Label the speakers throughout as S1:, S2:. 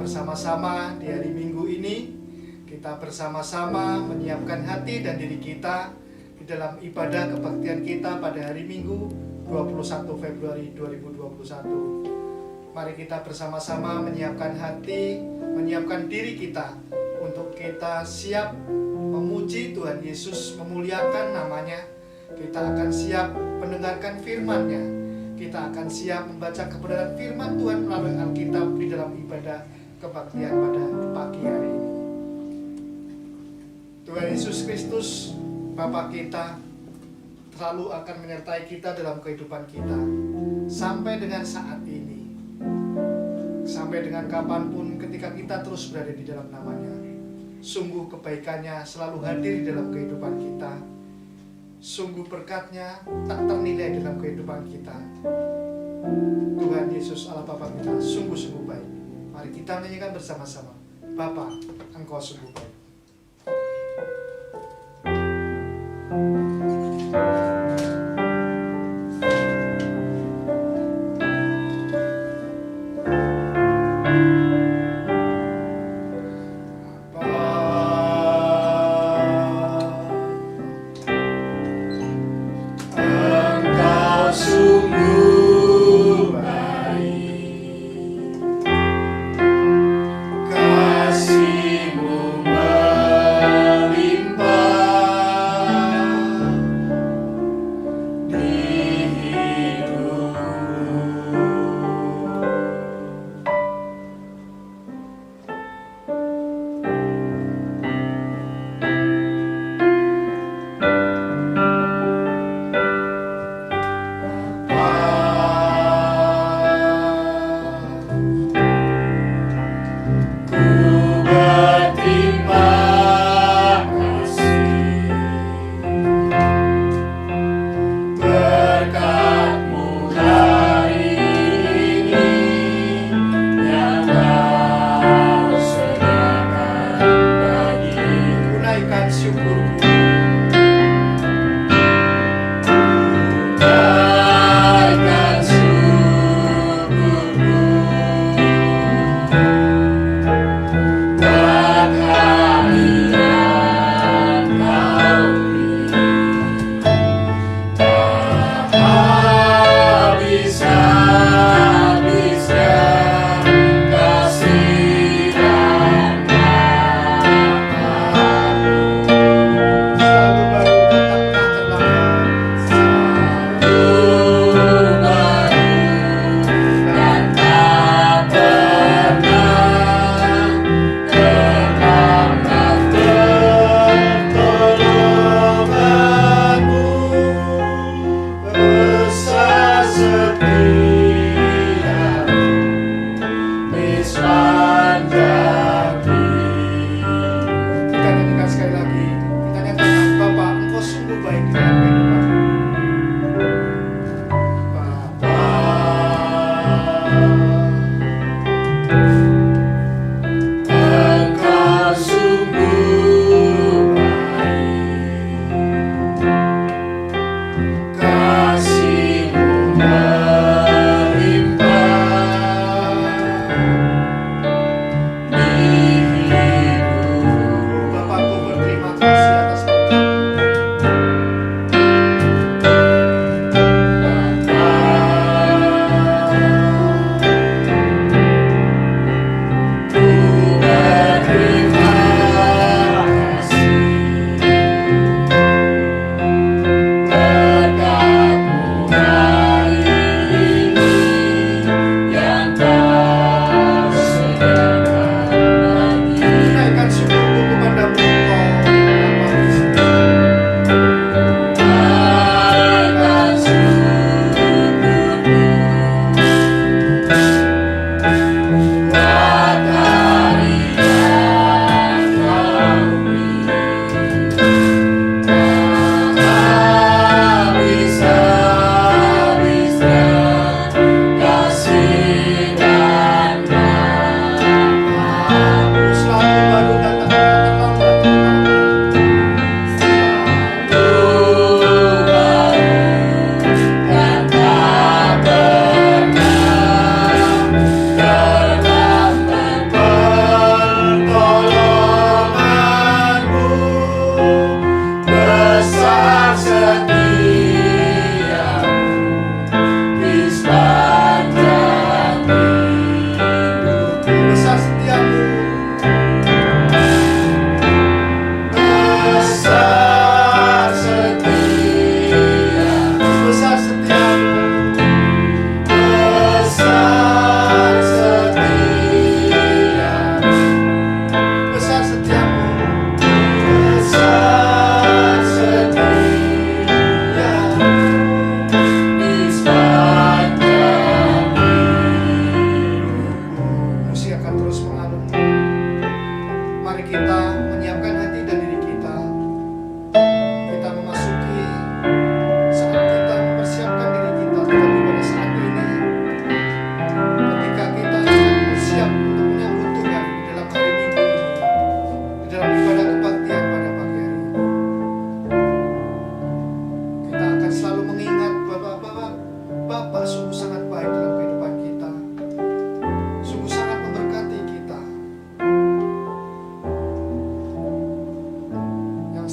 S1: bersama-sama di hari Minggu ini. Kita bersama-sama menyiapkan hati dan diri kita di dalam ibadah kebaktian kita pada hari Minggu 21 Februari 2021. Mari kita bersama-sama menyiapkan hati, menyiapkan diri kita untuk kita siap memuji Tuhan Yesus, memuliakan namanya. Kita akan siap mendengarkan firman-Nya. Kita akan siap membaca kebenaran firman Tuhan melalui Alkitab di dalam ibadah kebaktian pada pagi hari ini. Tuhan Yesus Kristus, Bapa kita, selalu akan menyertai kita dalam kehidupan kita sampai dengan saat ini, sampai dengan kapanpun ketika kita terus berada di dalam namanya. Sungguh kebaikannya selalu hadir di dalam kehidupan kita. Sungguh berkat-Nya tak ternilai dalam kehidupan kita. Tuhan Yesus Allah Bapa kita sungguh-sungguh baik. Mari kita menyanyikan bersama-sama. Bapa, Engkau sungguh baik.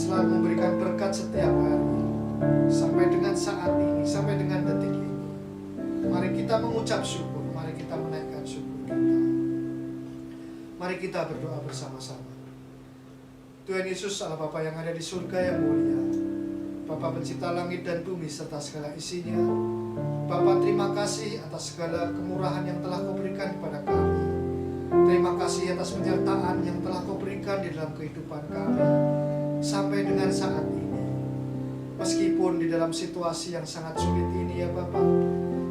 S1: selalu memberikan berkat setiap hari sampai dengan saat ini, sampai dengan detik ini. Mari kita mengucap syukur, mari kita menaikkan syukur kita. Mari kita berdoa bersama-sama. Tuhan Yesus, Allah Bapa yang ada di surga yang mulia, Bapa pencipta langit dan bumi serta segala isinya, Bapa terima kasih atas segala kemurahan yang telah Kau berikan kepada kami. Terima kasih atas penyertaan yang telah Kau berikan di dalam kehidupan kami sampai dengan saat ini. Meskipun di dalam situasi yang sangat sulit ini ya Bapa,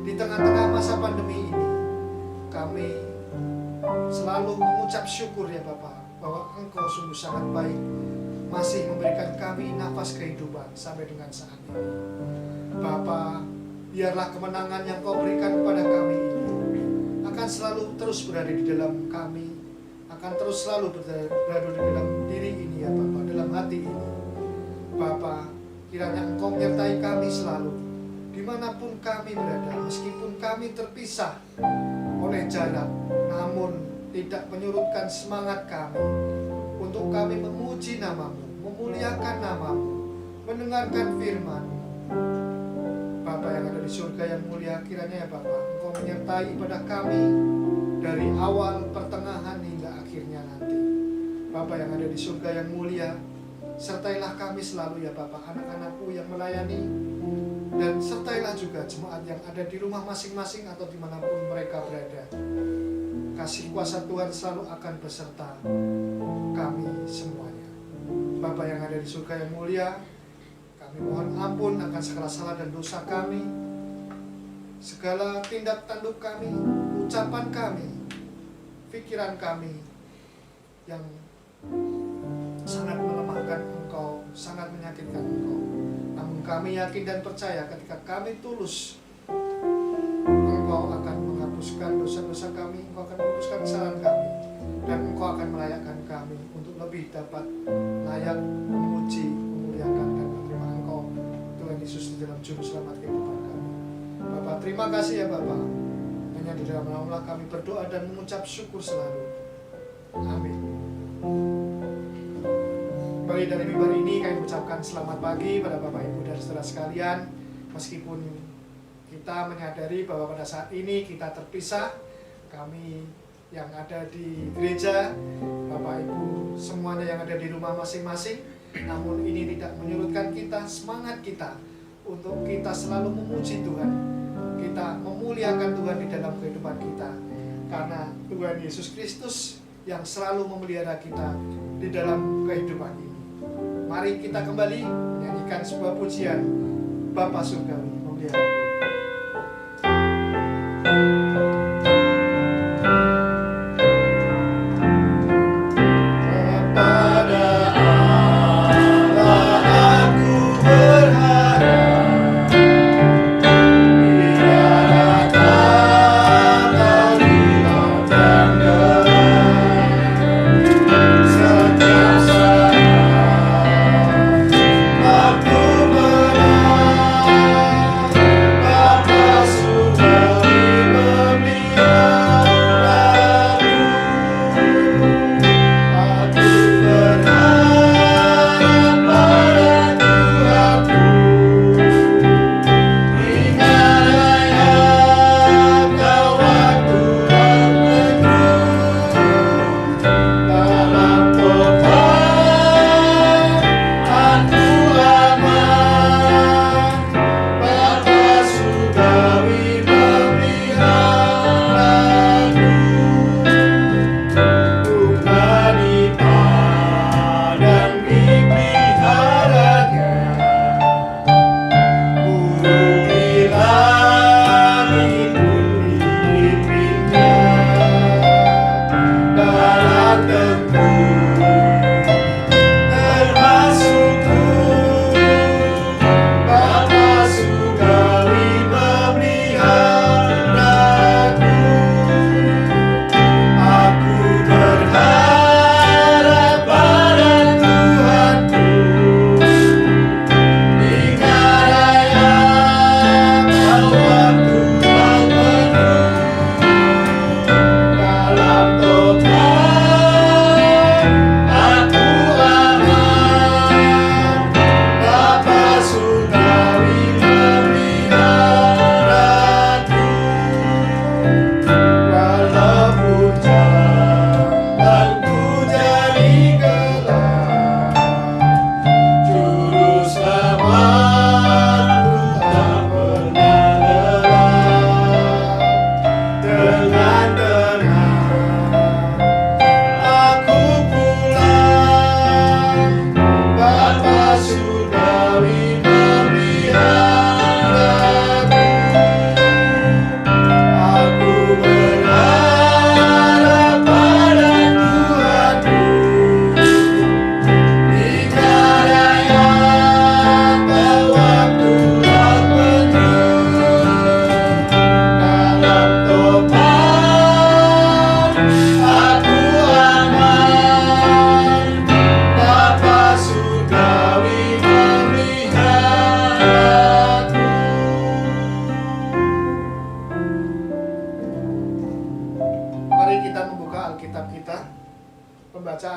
S1: di tengah-tengah masa pandemi ini, kami selalu mengucap syukur ya Bapa, bahwa Engkau sungguh sangat baik, masih memberikan kami nafas kehidupan sampai dengan saat ini. Bapa, biarlah kemenangan yang Kau berikan kepada kami ini akan selalu terus berada di dalam kami, akan terus selalu berada di dalam diri ini ya Bapa, dalam hati ini. Bapa, kiranya Engkau menyertai kami selalu, dimanapun kami berada, meskipun kami terpisah oleh jarak, namun tidak menyurutkan semangat kami untuk kami memuji nama-Mu, memuliakan nama-Mu, mendengarkan firman-Mu. Bapa yang ada di surga yang mulia, kiranya ya Bapa, Engkau menyertai ibadah kami dari awal, pertengahan hingga akhirnya nanti. Bapa yang ada di surga yang mulia, sertailah kami selalu ya Bapa, anak-anak-Mu yang melayani, dan sertailah juga jemaat yang ada di rumah masing-masing atau dimanapun mereka berada. Kasih kuasa Tuhan selalu akan beserta kami semuanya. Bapa yang ada di surga yang mulia, kami mohon ampun akan segala salah dan dosa kami, segala tindak tanduk kami, ucapan kami, pikiran kami yang sangat melemahkan Engkau, sangat menyakitkan Engkau. Namun kami yakin dan percaya ketika kami tulus, Engkau akan menghapuskan dosa-dosa kami, Engkau akan menghapuskan kesalahan kami, dan Engkau akan melayakkan kami untuk lebih dapat layak memuji, memuliakan dan menerima Engkau, Tuhan Yesus, di dalam juru selamat kehidupan kami. Bapa, terima kasih ya Bapa. Hanya di dalam nama kami berdoa dan mengucap syukur selalu. Amin. Kembali dari mimbar ini kami mengucapkan selamat pagi pada Bapak Ibu dan saudara sekalian. Meskipun kita menyadari bahwa pada saat ini kita terpisah, kami yang ada di gereja, Bapak Ibu semuanya yang ada di rumah masing-masing, namun ini tidak menyurutkan kita, semangat kita untuk kita selalu memuji Tuhan, kita memuliakan Tuhan di dalam kehidupan kita, karena Tuhan Yesus Kristus yang selalu memelihara kita di dalam kehidupan ini. Mari kita kembali menyanyikan sebuah pujian Bapa Surgawi memelihara.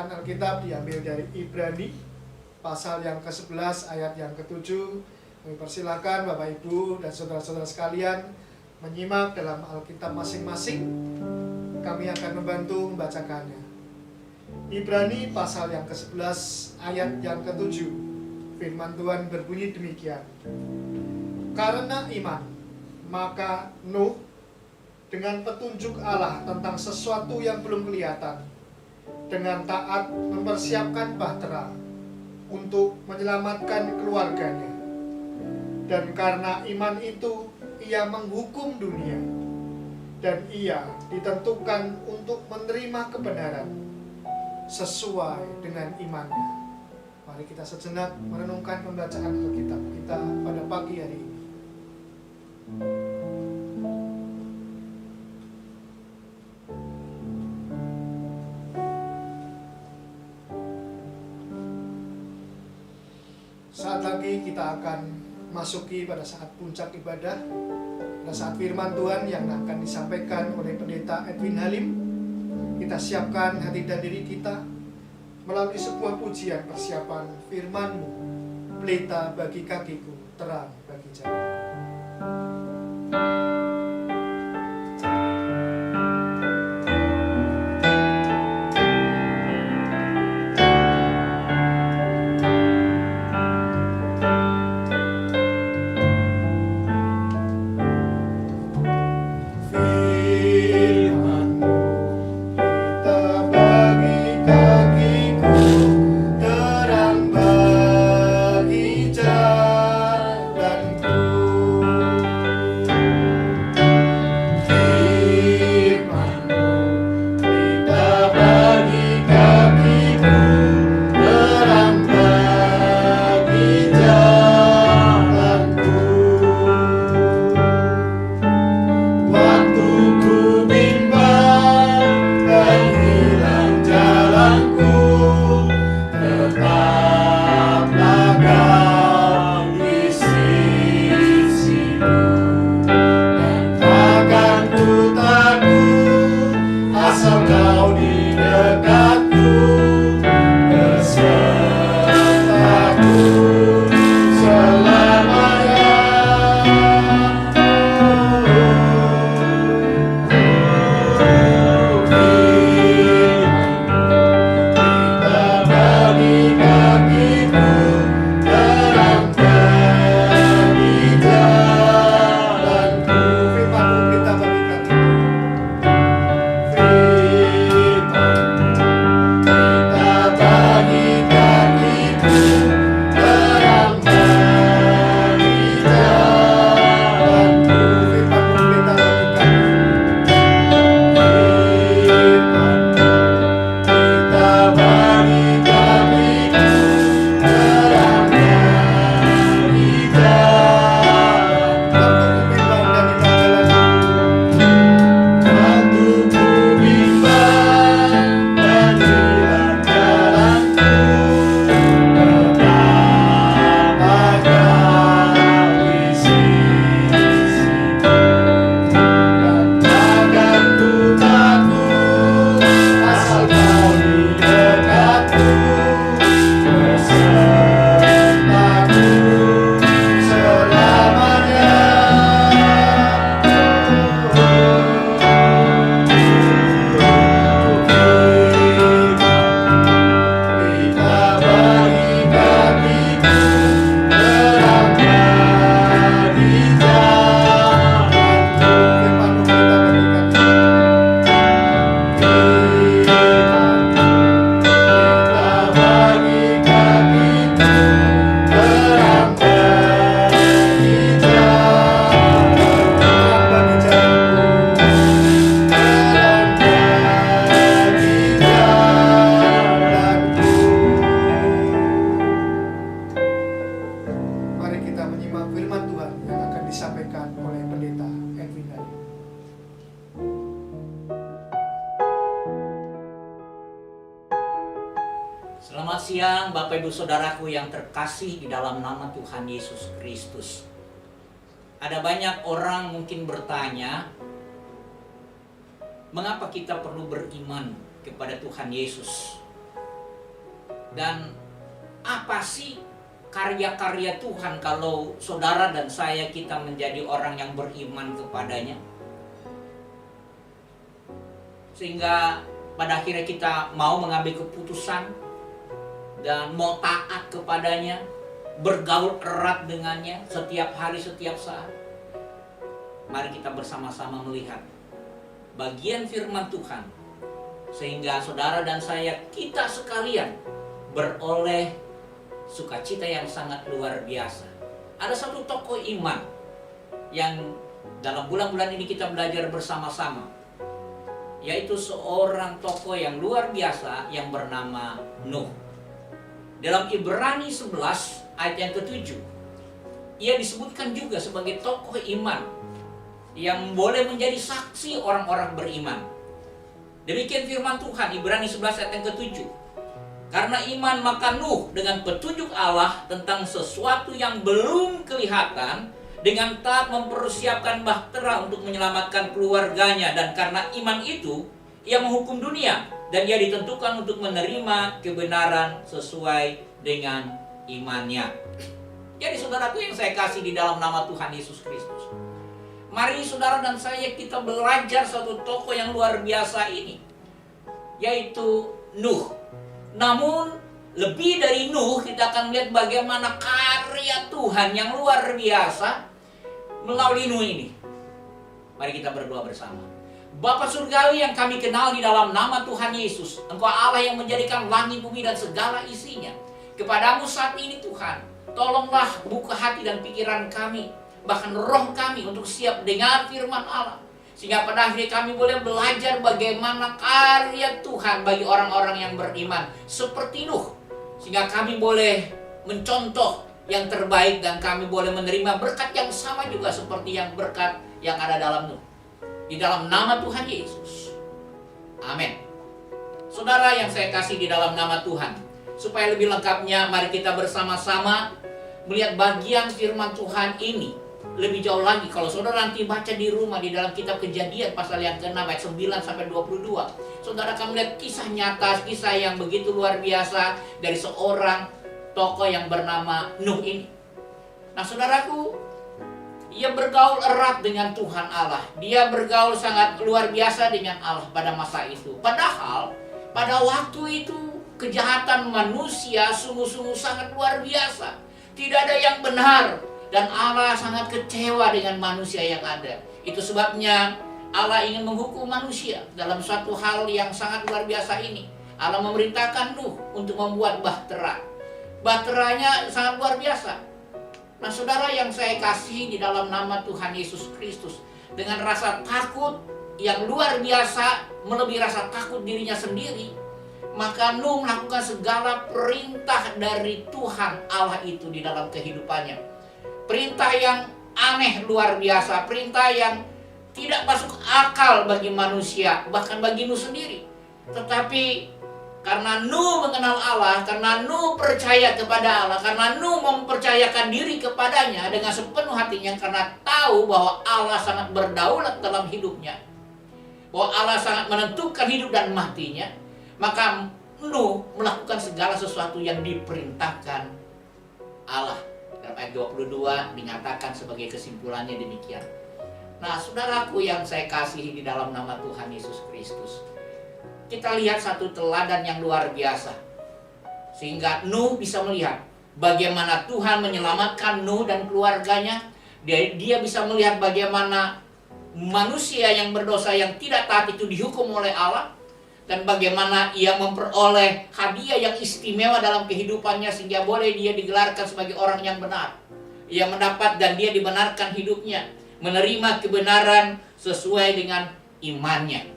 S1: Bacaan Alkitab diambil dari Ibrani pasal yang ke-11 ayat yang ke-7. Kami persilakan Bapak Ibu dan saudara-saudara sekalian menyimak dalam Alkitab masing-masing. Kami akan membantu membacakannya. Ibrani pasal yang ke-11 ayat yang ke-7. Firman Tuhan berbunyi demikian. Karena iman, maka Nuh dengan petunjuk Allah tentang sesuatu yang belum kelihatan, dengan taat mempersiapkan bahtera untuk menyelamatkan keluarganya. Dan karena iman itu, ia menghukum dunia, dan ia ditentukan untuk menerima kebenaran sesuai dengan imannya. Mari kita sejenak merenungkan pembacaan Alkitab kita pada pagi hari ini. Saat lagi kita akan masuki pada saat puncak ibadah, pada saat firman Tuhan yang akan disampaikan oleh Pendeta Edwin Halim. Kita siapkan hati dan diri kita melalui sebuah pujian persiapan firman-Mu, pelita bagi kakiku, terang bagi jalan.
S2: Selamat siang Bapak Ibu Saudaraku yang terkasih di dalam nama Tuhan Yesus Kristus. Ada banyak orang mungkin bertanya, mengapa kita perlu beriman kepada Tuhan Yesus? Dan apa sih karya-karya Tuhan kalau saudara dan saya kita menjadi orang yang beriman kepadanya? Sehingga pada akhirnya kita mau mengambil keputusan dan mau taat kepadanya, bergaul erat dengannya setiap hari, setiap saat. Mari kita bersama-sama melihat bagian firman Tuhan, sehingga saudara dan saya, kita sekalian beroleh sukacita yang sangat luar biasa. Ada satu tokoh iman yang dalam bulan-bulan ini kita belajar bersama-sama, yaitu seorang tokoh yang luar biasa yang bernama Nuh. Dalam Ibrani 11 ayat yang ke-7, ia disebutkan juga sebagai tokoh iman yang boleh menjadi saksi orang-orang beriman. Demikian firman Tuhan, Ibrani 11 ayat yang ke-7. Karena iman maka Nuh dengan petunjuk Allah tentang sesuatu yang belum kelihatan, dengan taat mempersiapkan bahtera untuk menyelamatkan keluarganya. Dan karena iman itu, ia menghukum dunia, dan ia ditentukan untuk menerima kebenaran sesuai dengan imannya. Jadi saudaraku yang saya kasih di dalam nama Tuhan Yesus Kristus, mari saudara dan saya kita belajar satu tokoh yang luar biasa ini, yaitu Nuh. Namun lebih dari Nuh, kita akan lihat bagaimana karya Tuhan yang luar biasa melalui Nuh ini. Mari kita berdoa bersama. Bapa Surgawi yang kami kenal di dalam nama Tuhan Yesus, Engkau Allah yang menjadikan langit, bumi dan segala isinya. Kepadamu saat ini Tuhan, tolonglah buka hati dan pikiran kami, bahkan roh kami untuk siap dengar firman Allah, sehingga pada akhirnya kami boleh belajar bagaimana karya Tuhan bagi orang-orang yang beriman seperti Nuh, sehingga kami boleh mencontoh yang terbaik dan kami boleh menerima berkat yang sama juga seperti yang berkat yang ada dalam Nuh. Di dalam nama Tuhan Yesus, amin. Saudara yang saya kasih di dalam nama Tuhan, supaya lebih lengkapnya mari kita bersama-sama melihat bagian firman Tuhan ini lebih jauh lagi. Kalau saudara nanti baca di rumah di dalam kitab Kejadian pasal yang ke-6 ayat 9 sampai 22, saudara akan melihat kisah nyata, kisah yang begitu luar biasa dari seorang tokoh yang bernama Nuh ini. Nah saudaraku, ia bergaul erat dengan Tuhan Allah. Dia bergaul sangat luar biasa dengan Allah pada masa itu. Padahal pada waktu itu kejahatan manusia sungguh-sungguh sangat luar biasa. Tidak ada yang benar. Dan Allah sangat kecewa dengan manusia yang ada. Itu sebabnya Allah ingin menghukum manusia dalam suatu hal yang sangat luar biasa ini. Allah memerintahkan Nuh untuk membuat bahtera. Bahteranya sangat luar biasa. Nah saudara yang saya kasih di dalam nama Tuhan Yesus Kristus, dengan rasa takut yang luar biasa, melebihi rasa takut dirinya sendiri, maka Nuh melakukan segala perintah dari Tuhan Allah itu di dalam kehidupannya. Perintah yang aneh luar biasa, perintah yang tidak masuk akal bagi manusia, bahkan bagi Nuh sendiri. Tetapi karena Nuh mengenal Allah, karena Nuh percaya kepada Allah, karena Nuh mempercayakan diri kepadanya dengan sepenuh hatinya, karena tahu bahwa Allah sangat berdaulat dalam hidupnya, bahwa Allah sangat menentukan hidup dan matinya, maka Nuh melakukan segala sesuatu yang diperintahkan Allah. Dalam ayat 22 dinyatakan sebagai kesimpulannya demikian. Nah saudaraku yang saya kasihi di dalam nama Tuhan Yesus Kristus, kita lihat satu teladan yang luar biasa, sehingga Nuh bisa melihat bagaimana Tuhan menyelamatkan Nuh dan keluarganya. Dia bisa melihat bagaimana manusia yang berdosa yang tidak taat itu dihukum oleh Allah, dan bagaimana ia memperoleh hadiah yang istimewa dalam kehidupannya sehingga boleh dia digelarkan sebagai orang yang benar. Ia mendapat dan dia dibenarkan hidupnya, menerima kebenaran sesuai dengan imannya.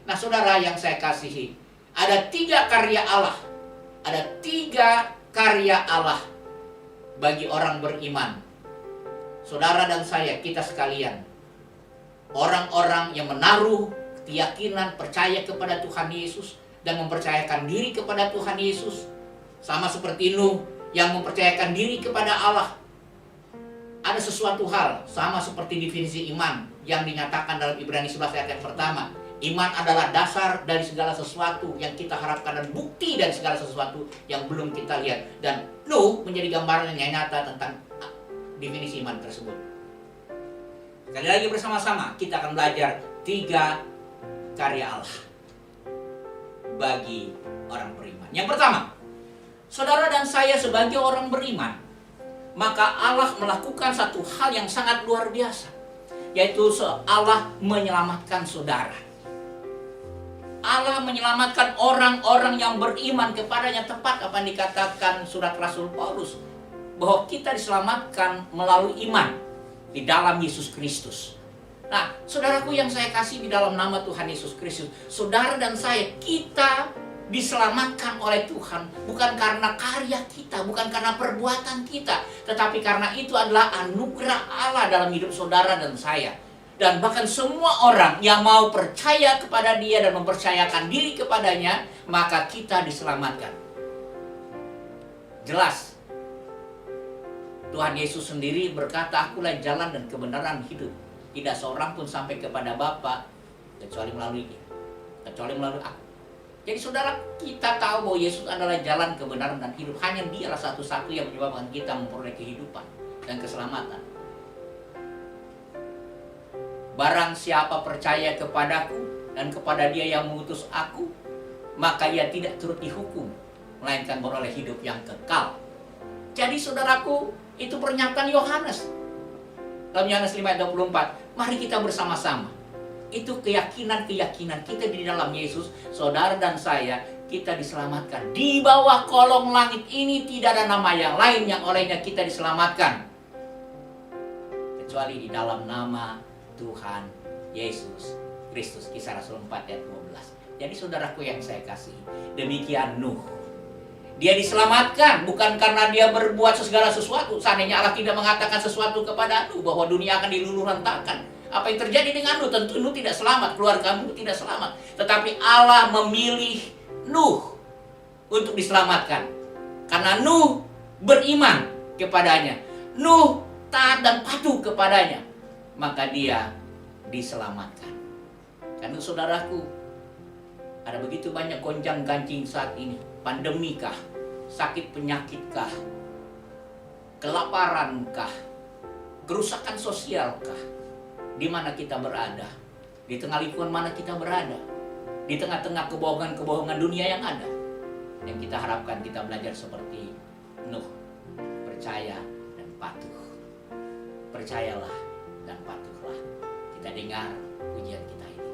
S2: Nah saudara yang saya kasihi, ada 3 karya Allah. Ada 3 karya Allah bagi orang beriman. Saudara dan saya, kita sekalian, orang-orang yang menaruh keyakinan, percaya kepada Tuhan Yesus dan mempercayakan diri kepada Tuhan Yesus, sama seperti Nuh yang mempercayakan diri kepada Allah. Ada sesuatu hal sama seperti definisi iman yang dinyatakan dalam Ibrani 11 ayat yang pertama, Iman adalah dasar dari segala sesuatu yang kita harapkan dan bukti dari segala sesuatu yang belum kita lihat. Dan Nuh menjadi gambaran yang nyata tentang definisi iman tersebut. Sekali lagi bersama-sama kita akan belajar 3 karya Allah bagi orang beriman. Yang pertama, saudara dan saya sebagai orang beriman, maka Allah melakukan satu hal yang sangat luar biasa, yaitu Allah menyelamatkan saudara. Allah menyelamatkan orang-orang yang beriman kepadanya. Tepat apa yang dikatakan surat Rasul Paulus, bahwa kita diselamatkan melalui iman di dalam Yesus Kristus. Nah, saudaraku yang saya kasih di dalam nama Tuhan Yesus Kristus, saudara dan saya, kita diselamatkan oleh Tuhan bukan karena karya kita, bukan karena perbuatan kita, tetapi karena itu adalah anugerah Allah dalam hidup saudara dan saya. Dan bahkan semua orang yang mau percaya kepada Dia dan mempercayakan diri kepadanya, maka kita diselamatkan. Jelas, Tuhan Yesus sendiri berkata, "Akulah jalan dan kebenaran hidup. Tidak seorang pun sampai kepada Bapa kecuali melalui Dia, kecuali melalui aku." Jadi saudara, kita tahu bahwa Yesus adalah jalan, kebenaran, dan hidup. Hanya Dialah satu-satu yang menyebabkan kita memperoleh kehidupan dan keselamatan. Barang siapa percaya kepadaku dan kepada Dia yang mengutus aku, maka ia tidak turut dihukum, melainkan beroleh hidup yang kekal. Jadi saudaraku, itu pernyataan Yohanes. Dalam Yohanes 5:24, mari kita bersama-sama. Itu keyakinan-keyakinan kita di dalam Yesus. Saudara dan saya, kita diselamatkan. Di bawah kolong langit ini tidak ada nama yang lain yang olehnya kita diselamatkan, kecuali di dalam nama Tuhan Yesus Kristus. Kisah Rasul 4 ayat 12. Jadi saudaraku yang saya kasih, demikian Nuh. Dia diselamatkan bukan karena dia berbuat segala sesuatu. Seandainya Allah tidak mengatakan sesuatu kepada Nuh bahwa dunia akan diluluh rentakan, apa yang terjadi dengan Nuh? Tentu Nuh tidak selamat, keluarga Nuh tidak selamat. Tetapi Allah memilih Nuh untuk diselamatkan karena Nuh beriman kepadanya. Nuh taat dan patuh kepadanya, maka dia diselamatkan. Karena saudaraku, ada begitu banyak gonjang-ganjing saat ini. Pandemikah, sakit penyakitkah, kelaparankah, kerusakan sosialkah? Di mana kita berada? Di tengah lingkungan mana kita berada? Di tengah-tengah kebohongan-kebohongan dunia yang ada. Yang kita harapkan kita belajar seperti Nuh, percaya dan patuh. Percayalah dan patuhlah. Kita dengar pujian kita ini.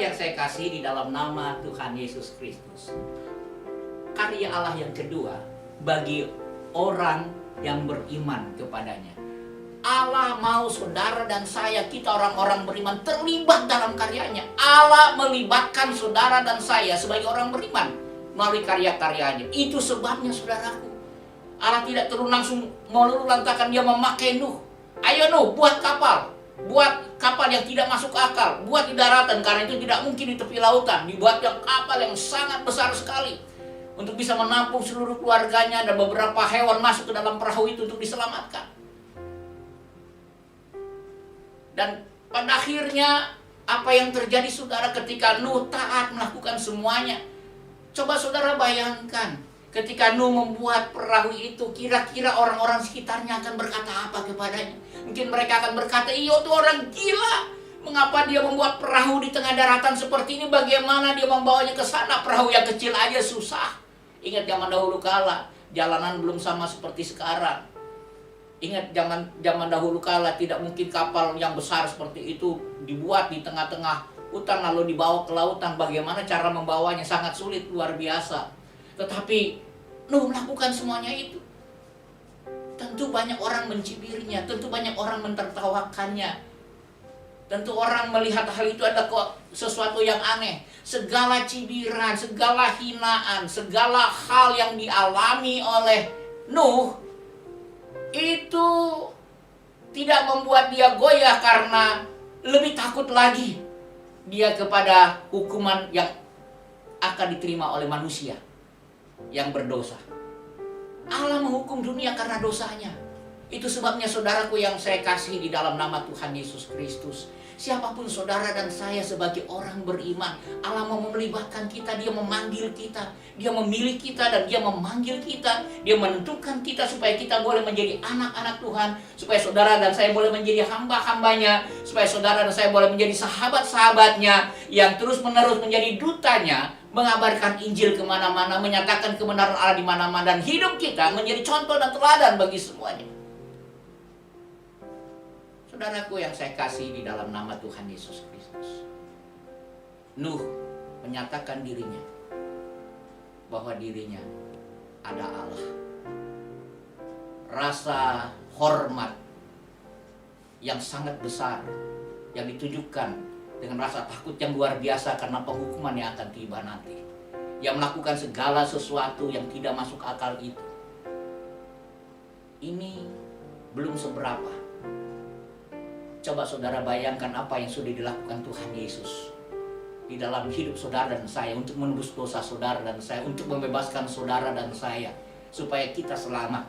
S2: yang saya kasih di dalam nama Tuhan Yesus Kristus, karya Allah yang kedua bagi orang yang beriman kepadanya. Allah mau saudara dan saya, kita orang-orang beriman terlibat dalam karyanya. Allah melibatkan saudara dan saya sebagai orang beriman melalui karya-karyanya. Itu sebabnya saudaraku, Allah tidak terus langsung melulu lantakan dia memakai Nuh. Ayo Nuh, buat kapal. Buat kapal yang tidak masuk akal. Buat di daratan, karena itu tidak mungkin di tepi lautan. Dibuat yang kapal yang sangat besar sekali untuk bisa menampung seluruh keluarganya dan beberapa hewan masuk ke dalam perahu itu untuk diselamatkan. Dan pada akhirnya apa yang terjadi saudara ketika Nuh taat melakukan semuanya? Coba saudara bayangkan, ketika Nuh membuat perahu itu, kira-kira orang-orang sekitarnya akan berkata apa kepadanya? Mungkin mereka akan berkata, iya itu orang gila. Mengapa dia membuat perahu di tengah daratan seperti ini? Bagaimana dia membawanya ke sana? Perahu yang kecil aja susah. Ingat zaman dahulu kala, jalanan belum sama seperti sekarang. Ingat zaman dahulu kala, tidak mungkin kapal yang besar seperti itu dibuat di tengah-tengah hutan lalu dibawa ke lautan. Bagaimana cara membawanya? Sangat sulit, luar biasa. Tetapi Nuh melakukan semuanya itu. Tentu banyak orang mencibirnya, tentu banyak orang mentertawakannya. Tentu orang melihat hal itu adalah kok sesuatu yang aneh. Segala cibiran, segala hinaan, segala hal yang dialami oleh Nuh itu tidak membuat dia goyah, karena lebih takut lagi dia kepada hukuman yang akan diterima oleh manusia yang berdosa. Allah menghukum dunia karena dosanya. Itu sebabnya saudaraku yang saya kasih di dalam nama Tuhan Yesus Kristus, siapapun saudara dan saya sebagai orang beriman, Allah mau melibatkan kita, dia memanggil kita, dia memilih kita dan dia memanggil kita, dia menentukan kita supaya kita boleh menjadi anak-anak Tuhan, supaya saudara dan saya boleh menjadi hamba-hambanya, supaya saudara dan saya boleh menjadi sahabat-sahabatnya yang terus-menerus menjadi dutanya, mengabarkan Injil kemana-mana, menyatakan kebenaran Allah di mana-mana, dan hidup kita menjadi contoh dan teladan bagi semuanya. Saudaraku yang saya kasih di dalam nama Tuhan Yesus Kristus, Nuh menyatakan dirinya bahwa dirinya ada Allah. Rasa hormat yang sangat besar yang ditujukan dengan rasa takut yang luar biasa karena penghukuman yang akan tiba nanti, yang melakukan segala sesuatu yang tidak masuk akal itu. Ini belum seberapa. Coba saudara bayangkan apa yang sudah dilakukan Tuhan Yesus di dalam hidup saudara dan saya, untuk menebus dosa saudara dan saya, untuk membebaskan saudara dan saya supaya kita selamat.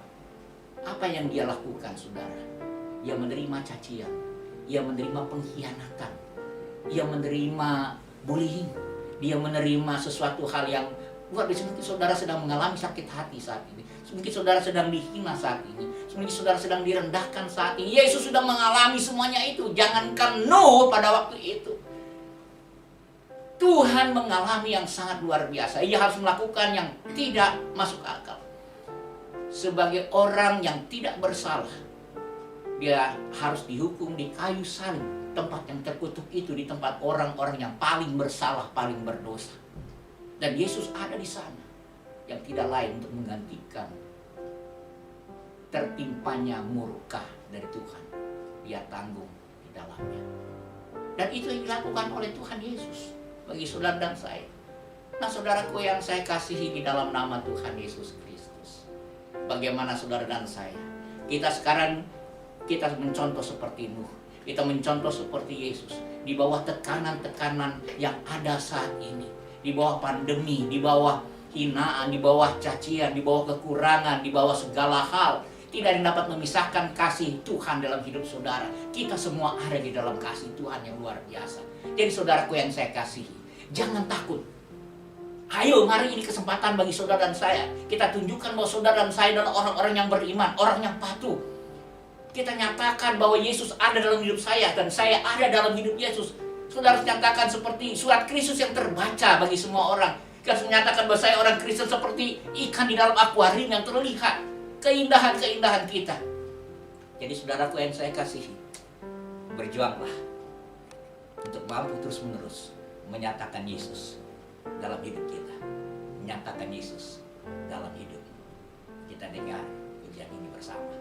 S2: Apa yang dia lakukan saudara? Ia menerima cacian, ia menerima pengkhianatan, ia menerima bullying, dia menerima sesuatu hal yang luar biasa. Mungkin saudara sedang mengalami sakit hati saat ini, mungkin saudara sedang dihina saat ini, mungkin saudara sedang direndahkan saat ini. Yesus sudah mengalami semuanya itu. Jangankan Nuh pada waktu itu, Tuhan mengalami yang sangat luar biasa. Ia harus melakukan yang tidak masuk akal. Sebagai orang yang tidak bersalah, dia harus dihukum di kayu salib, tempat yang terkutuk itu, di tempat orang-orang yang paling bersalah, paling berdosa. Dan Yesus ada di sana, yang tidak lain untuk menggantikan tertimpanya murka dari Tuhan. Dia tanggung di dalamnya. Dan itu yang dilakukan oleh Tuhan Yesus bagi saudara dan saya. Nah saudaraku yang saya kasihi di dalam nama Tuhan Yesus Kristus, bagaimana saudara dan saya, kita sekarang kita mencontoh seperti Nuh, kita mencontoh seperti Yesus di bawah tekanan-tekanan yang ada saat ini, di bawah pandemi, di bawah hinaan, di bawah cacian, di bawah kekurangan, di bawah segala hal. Tidak ada yang dapat memisahkan kasih Tuhan dalam hidup saudara. Kita semua ada di dalam kasih Tuhan yang luar biasa. Jadi saudaraku yang saya kasihi, jangan takut. Ayo, mari ini kesempatan bagi saudara dan saya. Kita tunjukkan bahwa saudara dan saya adalah orang-orang yang beriman, orang yang patuh. Kita nyatakan bahwa Yesus ada dalam hidup saya dan saya ada dalam hidup Yesus. Saudara nyatakan seperti surat Kristus yang terbaca bagi semua orang. Kita menyatakan bahwa saya orang Kristen seperti ikan di dalam akuarium yang terlihat keindahan-keindahan kita. Jadi saudaraku yang saya kasihi, berjuanglah untuk mampu terus-menerus menyatakan Yesus dalam hidup kita, menyatakan Yesus dalam hidup. Kita dengar pujian ini bersama.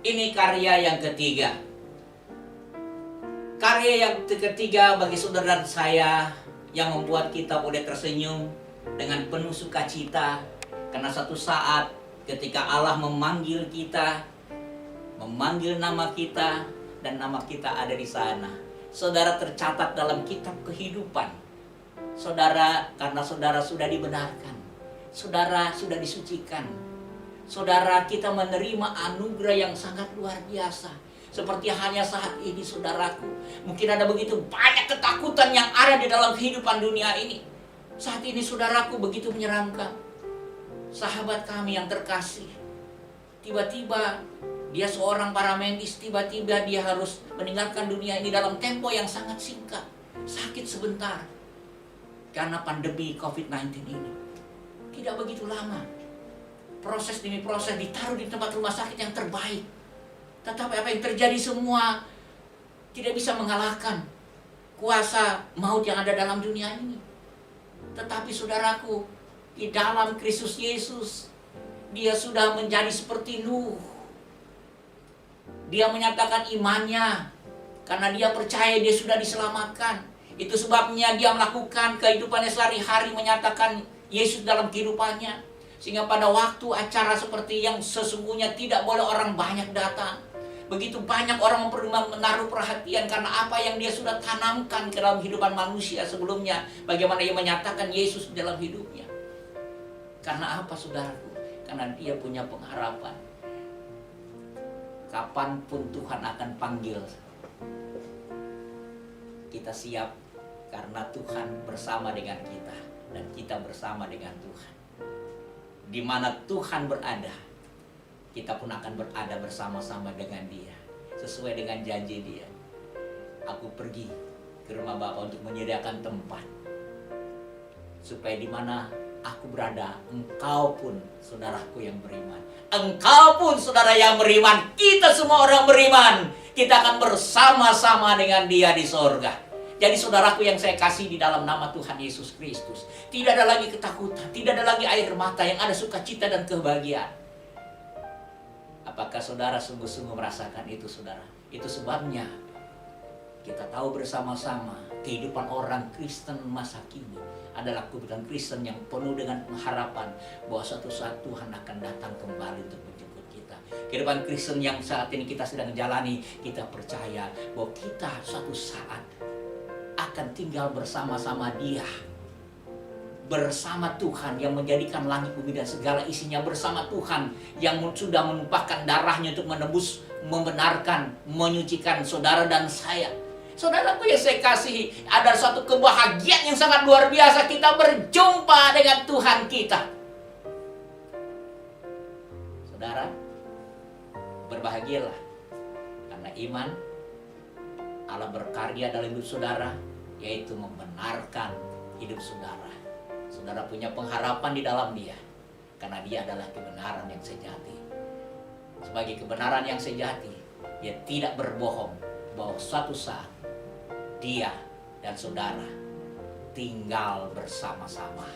S2: Ini karya yang ketiga. Karya yang ketiga bagi saudara dan saya yang membuat kita boleh tersenyum dengan penuh sukacita. Karena satu saat ketika Allah memanggil kita, memanggil nama kita, dan nama kita ada di sana. Saudara tercatat dalam kitab kehidupan. Saudara, karena saudara sudah dibenarkan. Saudara sudah disucikan. Saudara, kita menerima anugerah yang sangat luar biasa. Seperti halnya saat ini, saudaraku. Mungkin ada begitu banyak ketakutan yang ada di dalam kehidupan dunia ini. Saat ini, saudaraku, begitu menyeramkan. Sahabat kami yang terkasih, tiba-tiba dia seorang paramedis, tiba-tiba dia harus meninggalkan dunia ini dalam tempo yang sangat singkat. Sakit sebentar. Karena pandemi COVID-19 ini. Tidak begitu lama. Proses demi proses ditaruh di tempat rumah sakit yang terbaik. Tetapi apa yang terjadi semua tidak bisa mengalahkan kuasa maut yang ada dalam dunia ini. Tetapi saudaraku, di dalam Kristus Yesus, dia sudah menjadi seperti Nuh. Dia menyatakan imannya karena dia percaya dia sudah diselamatkan. Itu sebabnya dia melakukan kehidupannya sehari-hari, menyatakan Yesus dalam kehidupannya. Sehingga pada waktu acara seperti yang sesungguhnya tidak boleh orang banyak datang, begitu banyak orang menaruh perhatian karena apa yang dia sudah tanamkan ke dalam kehidupan manusia sebelumnya. Bagaimana ia menyatakan Yesus dalam hidupnya. Karena apa saudaraku? Karena dia punya pengharapan. Kapanpun Tuhan akan panggil, kita siap karena Tuhan bersama dengan kita dan kita bersama dengan Tuhan. Di mana Tuhan berada, kita pun akan berada bersama-sama dengan Dia, sesuai dengan janji Dia. Aku pergi ke rumah Bapa untuk menyediakan tempat, supaya di mana aku berada, engkau pun saudaraku yang beriman, engkau pun saudara yang beriman, kita semua orang beriman, kita akan bersama-sama dengan Dia di sorga. Jadi saudaraku yang saya kasih di dalam nama Tuhan Yesus Kristus, tidak ada lagi ketakutan, tidak ada lagi air mata, yang ada sukacita dan kebahagiaan. Apakah saudara sungguh-sungguh merasakan itu, saudara? Itu sebabnya kita tahu bersama-sama kehidupan orang Kristen masa kini adalah kehidupan Kristen yang penuh dengan pengharapan bahwa suatu saat Tuhan akan datang kembali untuk menjemput kita. Kehidupan Kristen yang saat ini kita sedang jalani, kita percaya bahwa kita suatu saat akan tinggal bersama-sama Dia, bersama Tuhan yang menjadikan langit bumi dan segala isinya, bersama Tuhan yang sudah menumpahkan darahnya untuk menebus, membenarkan, menyucikan saudara dan saya. Saudaraku yang saya kasihi, ada suatu kebahagiaan yang sangat luar biasa, kita berjumpa dengan Tuhan kita. Saudara, berbahagialah karena iman Allah berkarya dalam hidup saudara, yaitu membenarkan hidup saudara. Saudara punya pengharapan di dalam Dia, karena Dia adalah kebenaran yang sejati. Sebagai kebenaran yang sejati, Dia tidak berbohong bahwa suatu saat Dia dan saudara tinggal bersama-sama.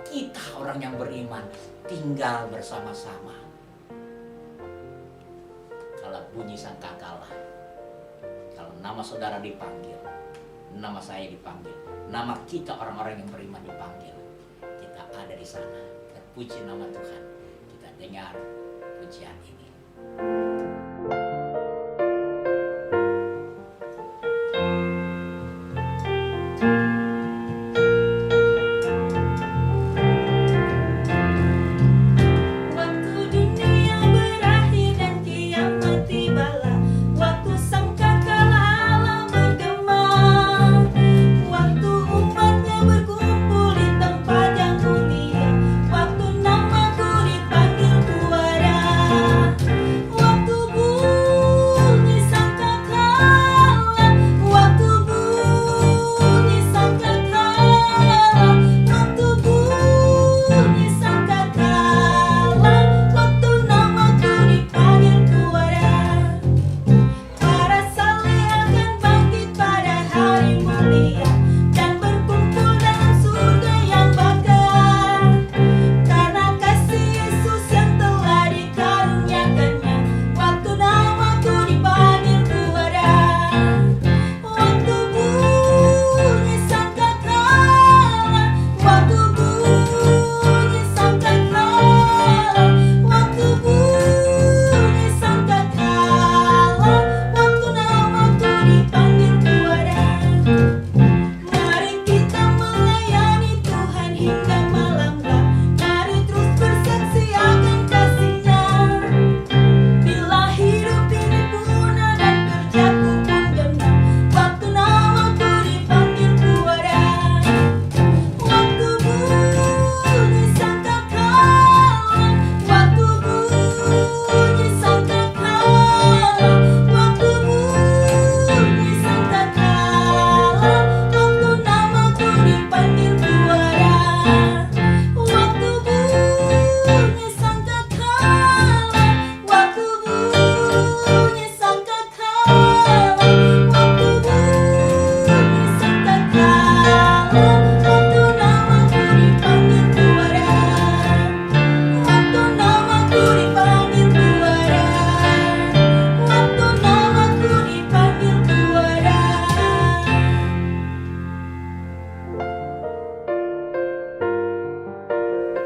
S2: Kita orang yang beriman tinggal bersama-sama. Kalau bunyi sangkakala, kalau nama saudara dipanggil, nama saya dipanggil, nama kita orang-orang yang beriman dipanggil, kita ada di sana. Terpuji nama Tuhan. Kita dengar pujian ini.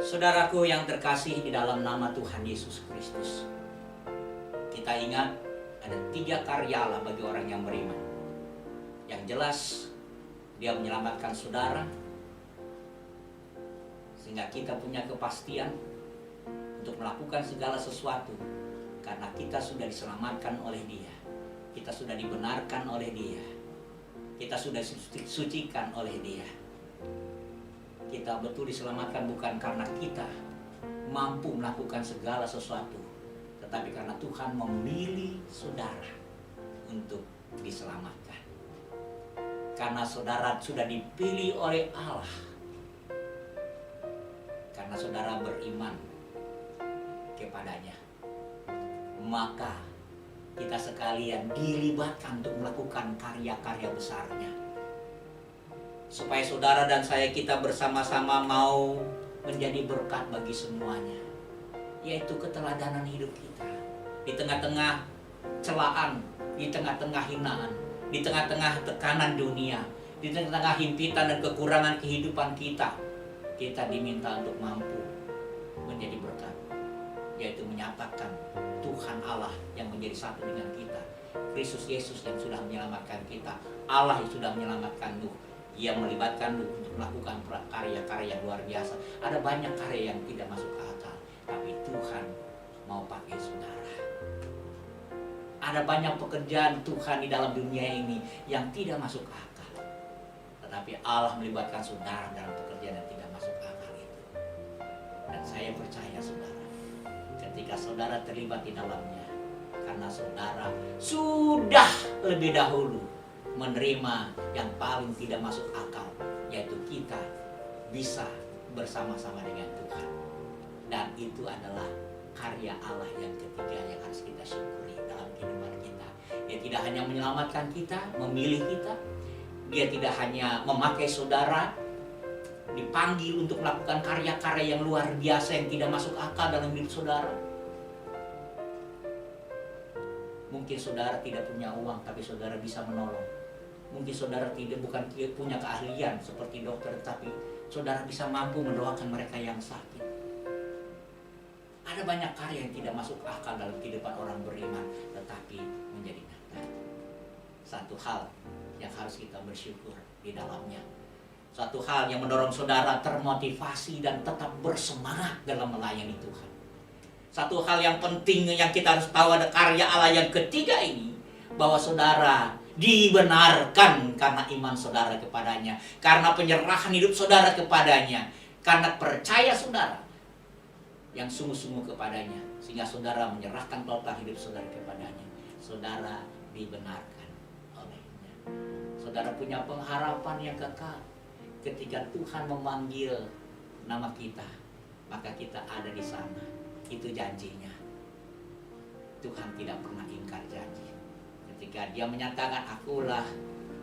S2: Saudaraku yang terkasih di dalam nama Tuhan Yesus Kristus, kita ingat ada 3 karya Allah bagi orang yang beriman. Yang jelas, Dia menyelamatkan saudara, sehingga sehingga kita punya kepastian untuk melakukan segala sesuatu karena kita sudah diselamatkan oleh Dia, kita sudah dibenarkan oleh Dia, kita sudah disucikan oleh Dia. Kita betul diselamatkan bukan karena kita mampu melakukan segala sesuatu, tetapi karena Tuhan memilih saudara untuk diselamatkan. Karena saudara sudah dipilih oleh Allah, karena saudara beriman kepadanya, maka kita sekalian dilibatkan untuk melakukan karya-karya besarnya. Supaya saudara dan saya kita bersama-sama mau menjadi berkat bagi semuanya, yaitu keteladanan hidup kita di tengah-tengah celaan, di tengah-tengah hinaan, di tengah-tengah tekanan dunia, di tengah-tengah himpitan dan kekurangan kehidupan kita. Kita diminta untuk mampu menjadi berkat, yaitu menyatakan Tuhan Allah yang menjadi satu dengan kita, Kristus Yesus yang sudah menyelamatkan kita, Allah yang sudah menyelamatkan Nuh, yang melibatkan Nuh untuk melakukan karya-karya yang luar biasa. Ada banyak karya yang tidak masuk akal, tapi Tuhan mau pakai saudara. Ada banyak pekerjaan Tuhan di dalam dunia ini yang tidak masuk akal, tetapi Allah melibatkan saudara dalam pekerjaan yang tidak masuk akal itu. Dan saya percaya saudara, ketika saudara terlibat di dalamnya, karena saudara sudah lebih dahulu menerima yang paling tidak masuk akal, yaitu kita bisa bersama-sama dengan Tuhan. Dan itu adalah karya Allah yang ketiga yang harus kita syukuri dalam kehidupan kita. Dia tidak hanya menyelamatkan kita, memilih kita. Dia tidak hanya memakai saudara, dipanggil untuk melakukan karya-karya yang luar biasa yang tidak masuk akal dalam hidup saudara. Mungkin saudara tidak punya uang, tapi saudara bisa menolong. Mungkin saudara bukan punya keahlian seperti dokter, tapi saudara bisa mampu mendoakan mereka yang sakit. Ada banyak karya yang tidak masuk akal dalam kehidupan orang beriman, tetapi menjadi nyata. Satu hal yang harus kita bersyukur di dalamnya, satu hal yang mendorong saudara termotivasi dan tetap bersemangat dalam melayani Tuhan. Satu hal yang penting yang kita harus tahu, ada karya Allah yang ketiga ini, bahwa saudara dibenarkan karena iman saudara kepadanya, karena penyerahan hidup saudara kepadanya, karena percaya saudara yang sungguh-sungguh kepadanya, sehingga saudara menyerahkan total hidup saudara kepadanya. Saudara dibenarkan olehnya. Saudara punya pengharapan yang kekal. Ketika Tuhan memanggil nama kita, maka kita ada di sana. Itu janjinya. Tuhan tidak pernah ingkar janji. Ketika Dia menyatakan, akulah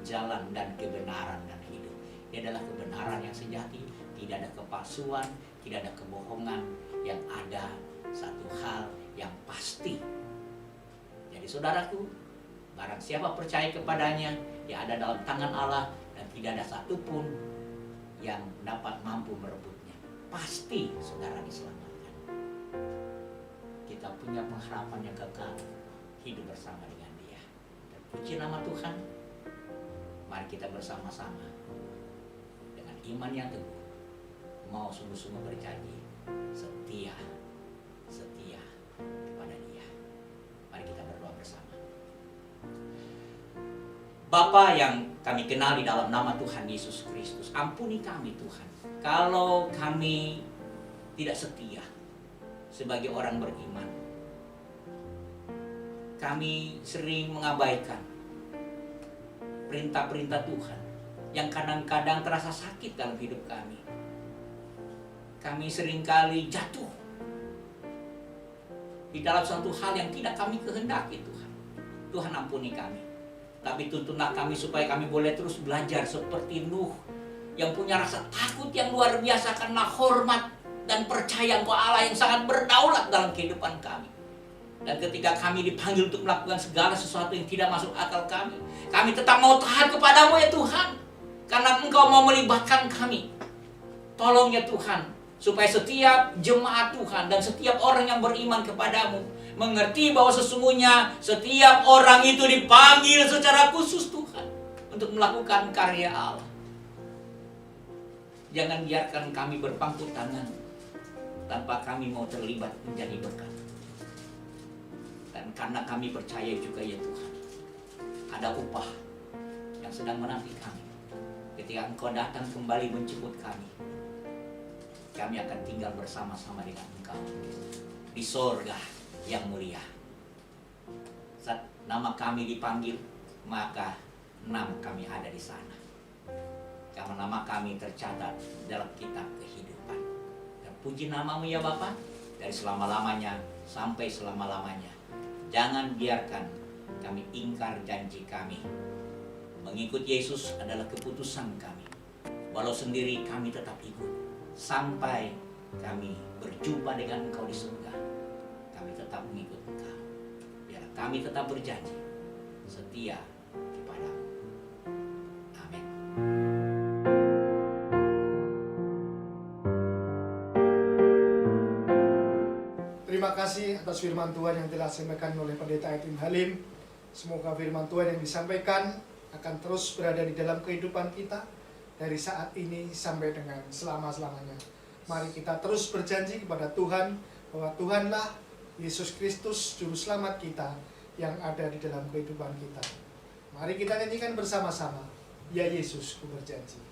S2: jalan dan kebenaran dan hidup. Dia adalah kebenaran yang sejati, tidak ada kepalsuan, tidak ada kebohongan, yang ada satu hal yang pasti. Jadi saudaraku, barang siapa percaya kepadanya, dia ada dalam tangan Allah, dan tidak ada satupun yang dapat mampu merebutnya. Pasti saudara diselamatkan. Kita punya pengharapan yang kekal, hidup bersama dengan Dia. Dan puji nama Tuhan. Mari kita bersama-sama dengan iman yang teguh, mau sungguh-sungguh berjanji setia kepada Dia. Mari kita berdoa bersama. Bapa yang kami kenal di dalam nama Tuhan Yesus Kristus, ampuni kami Tuhan, kalau kami tidak setia sebagai orang beriman. Kami sering mengabaikan perintah-perintah Tuhan yang kadang-kadang terasa sakit dalam hidup kami. Kami seringkali jatuh di dalam suatu hal yang tidak kami kehendaki Tuhan. Tuhan ampuni kami. Tapi tuntunlah kami supaya kami boleh terus belajar seperti Nuh, yang punya rasa takut yang luar biasa karena hormat dan percaya Engkau Allah yang sangat berdaulat dalam kehidupan kami. Dan ketika kami dipanggil untuk melakukan segala sesuatu yang tidak masuk akal kami tetap mau taat kepadamu ya Tuhan. Karena Engkau mau melibatkan kami. Tolong ya Tuhan, supaya setiap jemaat Tuhan dan setiap orang yang beriman kepadamu mengerti bahwa sesungguhnya setiap orang itu dipanggil secara khusus Tuhan untuk melakukan karya Allah. jangan biarkan kami berpangku tangan tanpa kami mau terlibat menjadi berkat. Dan karena kami percaya juga ya Tuhan, ada upah yang sedang menanti kami. Ketika Engkau datang kembali menjemput kami, kami akan tinggal bersama-sama dengan Engkau di sorga yang mulia. Saat nama kami dipanggil, maka nama kami ada di sana. Karena nama kami tercatat dalam kitab kehidupan. Dan puji namamu ya Bapa, dari selama-lamanya sampai selama-lamanya. Jangan biarkan kami ingkar janji kami. Mengikut Yesus adalah keputusan kami. Walau sendiri kami tetap ikut. Sampai kami berjumpa dengan Engkau di surga, kami tetap mengikut Engkau. Biar kami tetap berjanji setia kepadamu. Amin.
S1: Terima kasih atas firman Tuhan yang telah disampaikan oleh Pendeta Edwin Halim. Semoga firman Tuhan yang disampaikan akan terus berada di dalam kehidupan kita dari saat ini sampai dengan selama-lamanya. Mari kita terus berjanji kepada Tuhan bahwa Tuhanlah Yesus Kristus Juru Selamat kita yang ada di dalam kehidupan kita. Mari kita nyanyikan bersama-sama, Ya Yesus, ku berjanji.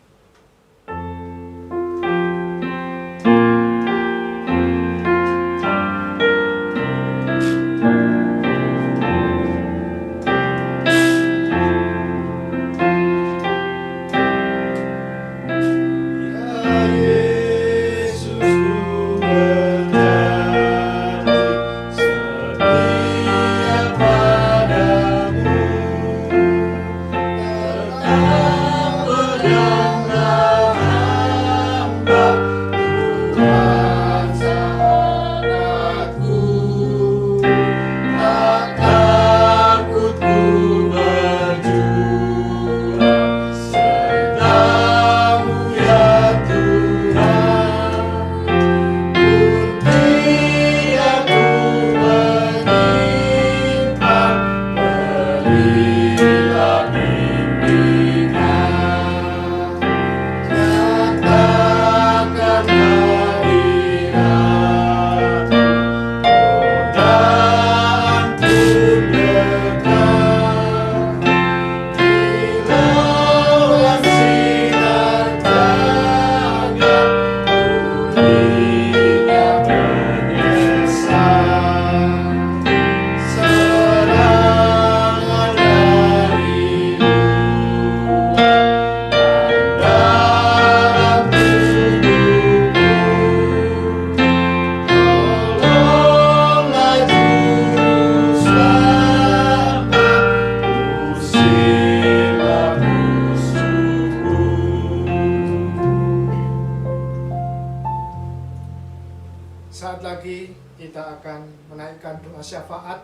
S1: Saat lagi kita akan menaikkan doa syafaat.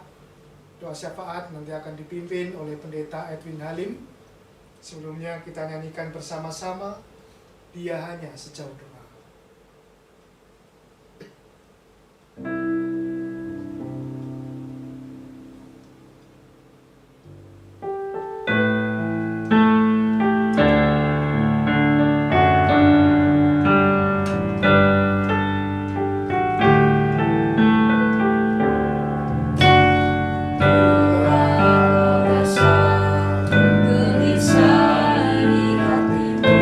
S1: Doa syafaat nanti akan dipimpin oleh Pendeta Edwin Halim. Sebelumnya kita nyanyikan bersama-sama, Dia Hanya Sejauh Doa.
S3: Gelisah di hatimu,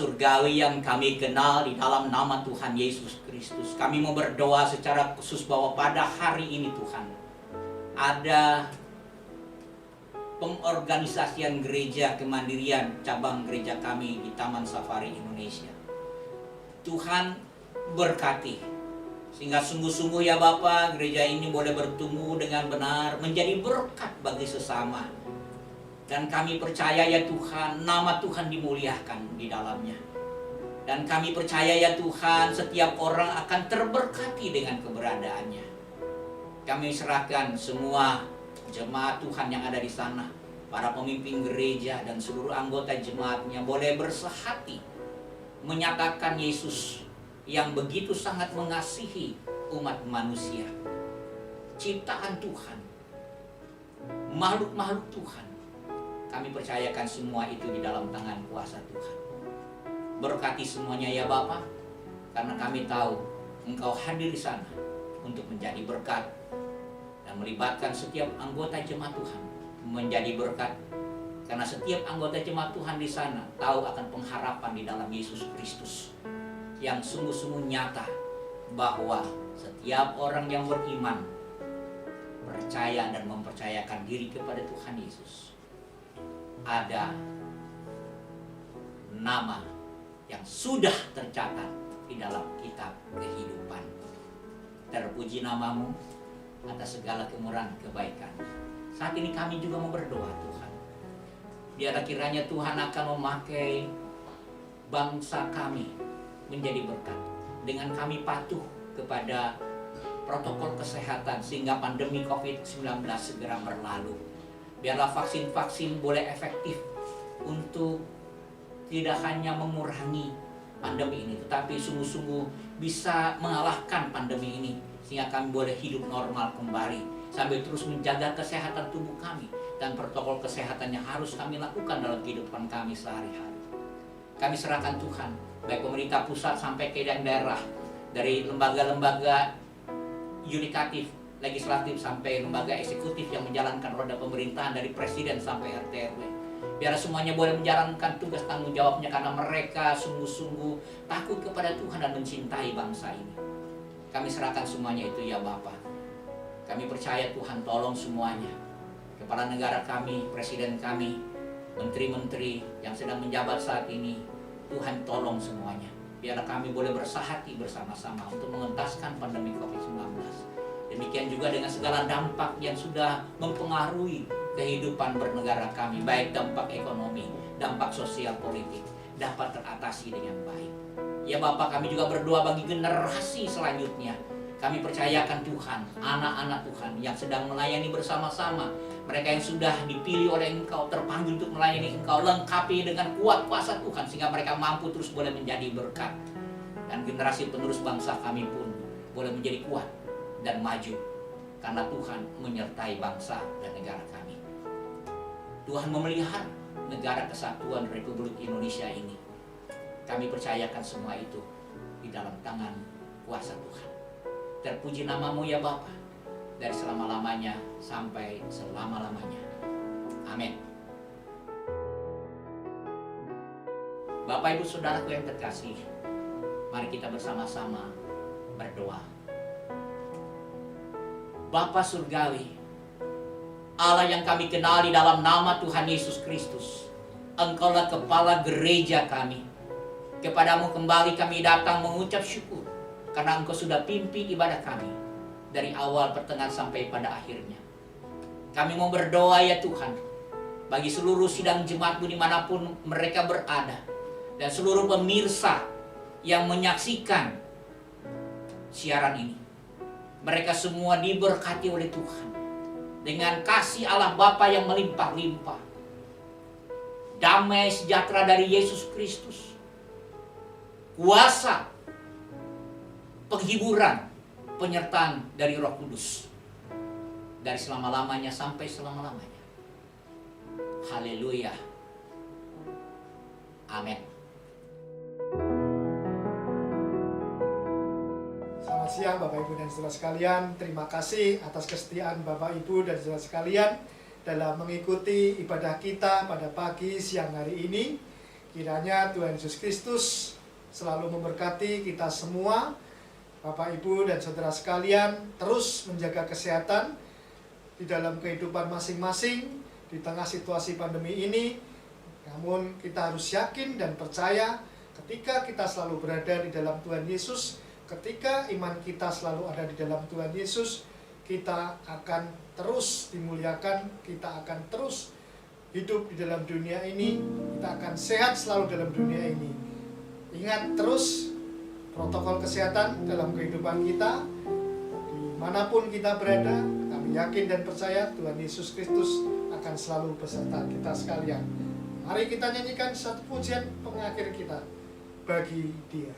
S2: surgawi yang kami kenal di dalam nama Tuhan Yesus Kristus, kami mau berdoa secara khusus bahwa pada hari ini Tuhan, ada pengorganisasian gereja kemandirian cabang gereja kami di Taman Safari Indonesia. Tuhan berkati, sehingga sungguh-sungguh ya Bapa, gereja ini boleh bertumbuh dengan benar, menjadi berkat bagi sesama. Dan kami percaya ya Tuhan, nama Tuhan dimuliakan di dalamnya. Dan kami percaya ya Tuhan, setiap orang akan terberkati dengan keberadaannya. Kami serahkan semua jemaat Tuhan yang ada di sana, para pemimpin gereja dan seluruh anggota jemaatnya boleh bersehati menyatakan Yesus yang begitu sangat mengasihi umat manusia, ciptaan Tuhan, makhluk-makhluk Tuhan. Kami percayakan semua itu di dalam tangan kuasa Tuhan. Berkati semuanya ya Bapa, karena kami tahu Engkau hadir di sana untuk menjadi berkat dan melibatkan setiap anggota jemaat Tuhan menjadi berkat. Karena setiap anggota jemaat Tuhan di sana tahu akan pengharapan di dalam Yesus Kristus yang sungguh-sungguh nyata, bahwa setiap orang yang beriman percaya dan mempercayakan diri kepada Tuhan Yesus, ada nama yang sudah tercatat di dalam kitab kehidupan. Terpuji namamu atas segala kemurahan kebaikan. Saat ini kami juga mau berdoa Tuhan, biarlah kiranya Tuhan akan memakai bangsa kami menjadi berkat dengan kami patuh kepada protokol kesehatan sehingga pandemi COVID-19 segera berlalu. Biarlah vaksin-vaksin boleh efektif untuk tidak hanya mengurangi pandemi ini, tetapi sungguh-sungguh bisa mengalahkan pandemi ini, sehingga kami boleh hidup normal kembali, sambil terus menjaga kesehatan tubuh kami dan protokol kesehatan yang harus kami lakukan dalam kehidupan kami sehari-hari. Kami serahkan Tuhan, baik pemerintah pusat sampai ke daerah, dari lembaga-lembaga yudikatif, legislatif sampai lembaga eksekutif yang menjalankan roda pemerintahan dari presiden sampai RT RW. Biar semuanya boleh menjalankan tugas tanggung jawabnya karena mereka sungguh-sungguh takut kepada Tuhan dan mencintai bangsa ini. Kami serahkan semuanya itu ya Bapa. Kami percaya Tuhan tolong semuanya. Kepala negara kami, presiden kami, menteri-menteri yang sedang menjabat saat ini, Tuhan tolong semuanya. Biar kami boleh bersahati bersama-sama untuk mengentaskan pandemi COVID-19. Demikian juga dengan segala dampak yang sudah mempengaruhi kehidupan bernegara kami, baik dampak ekonomi, dampak sosial politik, dapat teratasi dengan baik. Ya Bapak, kami juga berdoa bagi generasi selanjutnya. Kami percayakan Tuhan, anak-anak Tuhan yang sedang melayani bersama-sama, mereka yang sudah dipilih oleh Engkau, terpanggil untuk melayani Engkau, lengkapi dengan kuat kuasa Tuhan sehingga mereka mampu terus boleh menjadi berkat. Dan generasi penerus bangsa kami pun boleh menjadi kuat dan maju, karena Tuhan menyertai bangsa dan negara kami. Tuhan memelihara negara kesatuan Republik Indonesia ini. Kami percayakan semua itu di dalam tangan kuasa Tuhan. Terpuji namamu ya Bapa, dari selama-lamanya sampai selama-lamanya. Amin. Bapak Ibu Saudaraku yang terkasih, mari kita bersama-sama berdoa. Bapa Surgawi, Allah yang kami kenal di dalam nama Tuhan Yesus Kristus, Engkaulah kepala gereja kami. Kepadamu kembali kami datang mengucap syukur, karena Engkau sudah pimpin ibadah kami dari awal, pertengahan sampai pada akhirnya. Kami mau berdoa ya Tuhan, bagi seluruh sidang jemaat-Mu dimanapun mereka berada, dan seluruh pemirsa yang menyaksikan siaran ini. Mereka semua diberkati oleh Tuhan dengan kasih Allah Bapa yang melimpah-limpah, damai sejahtera dari Yesus Kristus, kuasa, penghiburan, penyertaan dari Roh Kudus dari selama-lamanya sampai selama-lamanya. Haleluya. Amin.
S1: Selamat siang Bapak Ibu dan saudara sekalian. Terima kasih atas kesetiaan Bapak Ibu dan saudara sekalian dalam mengikuti ibadah kita pada pagi siang hari ini. Kiranya Tuhan Yesus Kristus selalu memberkati kita semua, Bapak, Ibu, dan saudara sekalian, terus menjaga kesehatan di dalam kehidupan masing-masing di tengah situasi pandemi ini. Namun kita harus yakin dan percaya ketika kita selalu berada di dalam Tuhan Yesus, ketika iman kita selalu ada di dalam Tuhan Yesus, kita akan terus dimuliakan, kita akan terus hidup di dalam dunia ini, kita akan sehat selalu dalam dunia ini. Ingat terus protokol kesehatan dalam kehidupan kita, dimanapun kita berada. Kami yakin dan percaya Tuhan Yesus Kristus akan selalu beserta kita sekalian. Mari kita nyanyikan satu pujian pengakhir kita, Bagi Dia.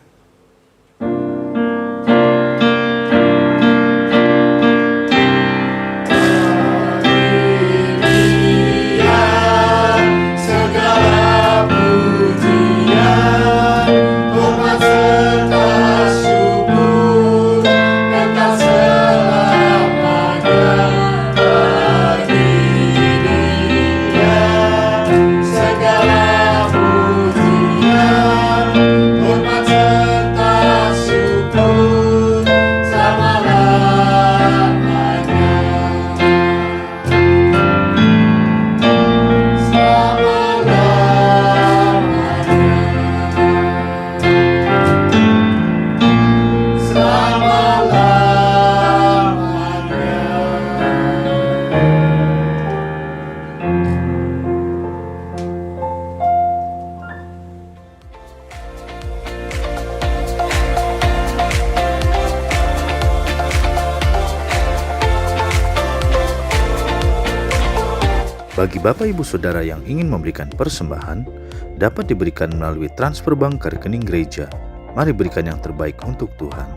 S3: Bagi Bapak Ibu Saudara yang ingin memberikan persembahan, dapat diberikan melalui transfer bank ke rekening gereja. Mari berikan yang terbaik untuk Tuhan.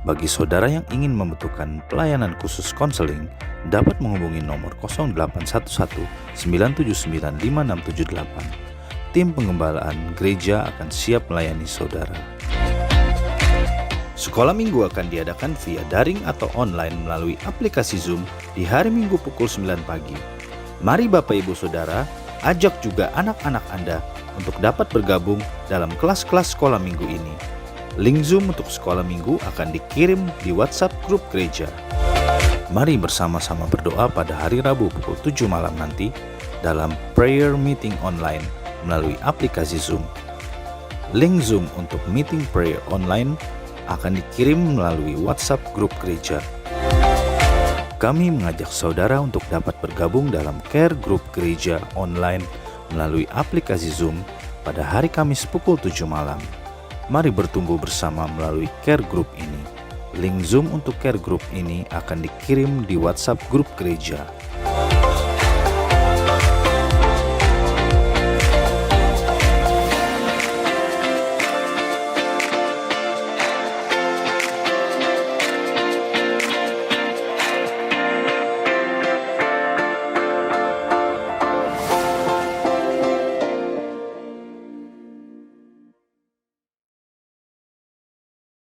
S3: Bagi saudara yang ingin membutuhkan pelayanan khusus konseling, dapat menghubungi nomor 0811 979 5678. Tim pengembalaan gereja akan siap melayani saudara. Sekolah minggu akan diadakan via daring atau online melalui aplikasi Zoom di hari Minggu pukul 9 pagi. Mari Bapak Ibu Saudara, ajak juga anak-anak Anda untuk dapat bergabung dalam kelas-kelas sekolah minggu ini. Link Zoom untuk sekolah minggu akan dikirim di WhatsApp grup gereja. Mari bersama-sama berdoa pada hari Rabu pukul 7 malam nanti dalam prayer meeting online melalui aplikasi Zoom. Link Zoom untuk meeting prayer online akan dikirim melalui WhatsApp grup gereja. Kami mengajak saudara untuk dapat bergabung dalam care group gereja online melalui aplikasi Zoom pada hari Kamis pukul 7 malam. Mari bertumbuh bersama melalui care group ini. Link Zoom untuk care group ini akan dikirim di WhatsApp grup gereja.